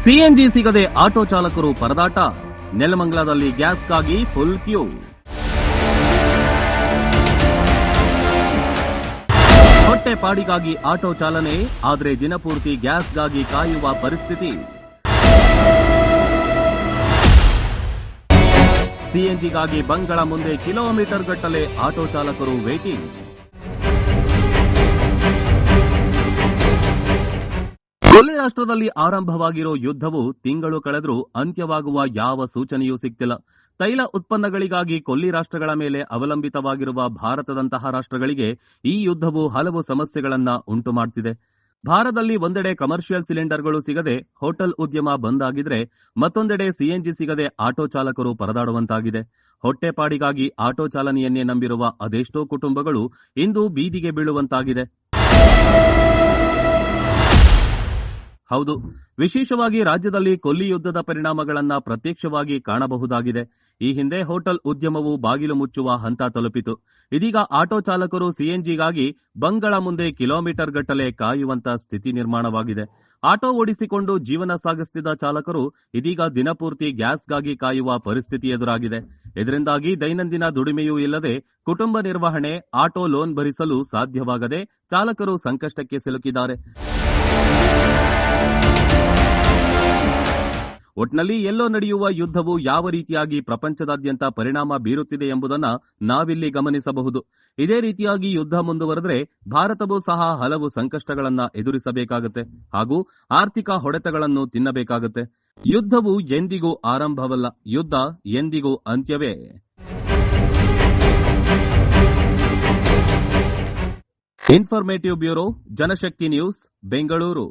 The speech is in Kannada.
ಸಿಎನ್ಜಿ ಸಿಗದೆ ಆಟೋ ಚಾಲಕರು ಪರದಾಟ. ನೆಲಮಂಗಲದಲ್ಲಿ ಗ್ಯಾಸ್ಗಾಗಿ ಫುಲ್ ಕ್ಯೂ. ಹೊಟ್ಟೆಪಾಡಿಗಾಗಿ ಆಟೋ ಚಾಲನೆ, ಆದರೆ ದಿನಪೂರ್ತಿ ಗ್ಯಾಸ್ಗಾಗಿ ಕಾಯುವ ಪರಿಸ್ಥಿತಿ. ಸಿಎನ್ಜಿಗಾಗಿ ಬಂಗಳ ಮುಂದೆ ಕಿಲೋಮೀಟರ್ ಗಟ್ಟಲೆ ಆಟೋ ಚಾಲಕರು ವೇಟಿಂಗ್. ಕೊಲ್ಲಿ ರಾಷ್ಟ್ರದಲ್ಲಿ ಆರಂಭವಾಗಿರೋ ಯುದ್ಧವು ತಿಂಗಳು ಕಳೆದರೂ ಅಂತ್ಯವಾಗುವ ಯಾವ ಸೂಚನೆಯೂ ಸಿಗ್ತಿಲ್ಲ. ತೈಲ ಉತ್ಪನ್ನಗಳಿಗಾಗಿ ಕೊಲ್ಲಿ ರಾಷ್ಟ್ರಗಳ ಮೇಲೆ ಅವಲಂಬಿತವಾಗಿರುವ ಭಾರತದಂತಹ ರಾಷ್ಟ್ರಗಳಿಗೆ ಈ ಯುದ್ಧವು ಹಲವು ಸಮಸ್ಯೆಗಳನ್ನ ಉಂಟು ಮಾಡ್ತಿದೆ. ಭಾರತದಲ್ಲಿ ಒಂದೆಡೆ ಕಮರ್ಷಿಯಲ್ ಸಿಲಿಂಡರ್ಗಳು ಸಿಗದೆ ಹೋಟೆಲ್ ಉದ್ಯಮ ಬಂದ್ ಆಗಿದ್ರೆ, ಮತ್ತೊಂದೆಡೆ ಸಿಎನ್ಜಿ ಸಿಗದೆ ಆಟೋ ಚಾಲಕರು ಪರದಾಡುವಂತಾಗಿದೆ. ಹೊಟ್ಟೆಪಾಡಿಗಾಗಿ ಆಟೋ ಚಾಲನೆಯನ್ನೇ ನಂಬಿರುವ ಅದೆಷ್ಟೋ ಕುಟುಂಬಗಳು ಇಂದು ಬೀದಿಗೆ ಬೀಳುವಂತಾಗಿದೆ. ಹೌದು, ವಿಶೇಷವಾಗಿ ರಾಜ್ಯದಲ್ಲಿ ಕೊಲ್ಲಿ ಯುದ್ಧದ ಪರಿಣಾಮಗಳನ್ನ ಪ್ರತ್ಯಕ್ಷವಾಗಿ ಕಾಣಬಹುದಾಗಿದೆ. ಈ ಹಿಂದೆ ಹೋಟೆಲ್ ಉದ್ಯಮವು ಬಾಗಿಲು ಮುಚ್ಚುವ ಹಂತ ತಲುಪಿತು. ಇದೀಗ ಆಟೋ ಚಾಲಕರು ಸಿಎನ್ಜಿಗಾಗಿ ಬಂಗಳ ಮುಂದೆ ಕಿಲೋಮೀಟರ್ ಗಟ್ಟಲೆ ಕಾಯುವಂತ ಸ್ಥಿತಿ ನಿರ್ಮಾಣವಾಗಿದೆ. ಆಟೋ ಓಡಿಸಿಕೊಂಡು ಜೀವನ ಸಾಗಿಸುತ್ತಿದ್ದ ಚಾಲಕರು ಇದೀಗ ದಿನಪೂರ್ತಿ ಗ್ಯಾಸ್ಗಾಗಿ ಕಾಯುವ ಪರಿಸ್ಥಿತಿ ಎದುರಾಗಿದೆ. ಇದರಿಂದಾಗಿ ದೈನಂದಿನ ದುಡಿಮೆಯೂ ಇಲ್ಲದೆ ಕುಟುಂಬ ನಿರ್ವಹಣೆ, ಆಟೋ ಲೋನ್ ಭರಿಸಲು ಸಾಧ್ಯವಾಗದೆ ಚಾಲಕರು ಸಂಕಷ್ಟಕ್ಕೆ ಸಿಲುಕಿದ್ದಾರೆ. ಒಟ್ನಲ್ಲಿ ಎಲ್ಲೋ ನಡೆಯುವ ಯುದ್ಧವು ಯಾವ ರೀತಿಯಾಗಿ ಪ್ರಪಂಚದಾದ್ಯಂತ ಪರಿಣಾಮ ಬೀರುತ್ತಿದೆ ಎಂಬುದನ್ನು ನಾವಿಲ್ಲಿ ಗಮನಿಸಬಹುದು. ಇದೇ ರೀತಿಯಾಗಿ ಯುದ್ಧ ಮುಂದುವರೆದರೆ ಭಾರತವೂ ಸಹ ಹಲವು ಸಂಕಷ್ಟಗಳನ್ನು ಎದುರಿಸಬೇಕಾಗುತ್ತೆ ಹಾಗೂ ಆರ್ಥಿಕ ಹೊಡೆತಗಳನ್ನು ತಿನ್ನಬೇಕಾಗುತ್ತೆ. ಯುದ್ಧವು ಎಂದಿಗೂ ಆರಂಭವಲ್ಲ, ಯುದ್ಧ ಎಂದಿಗೂ ಅಂತ್ಯವೇ. ಇನ್ಫಾರ್ಮೇಟಿವ್ ಬ್ಯೂರೋ, ಜನಶಕ್ತಿ ನ್ಯೂಸ್, ಬೆಂಗಳೂರು.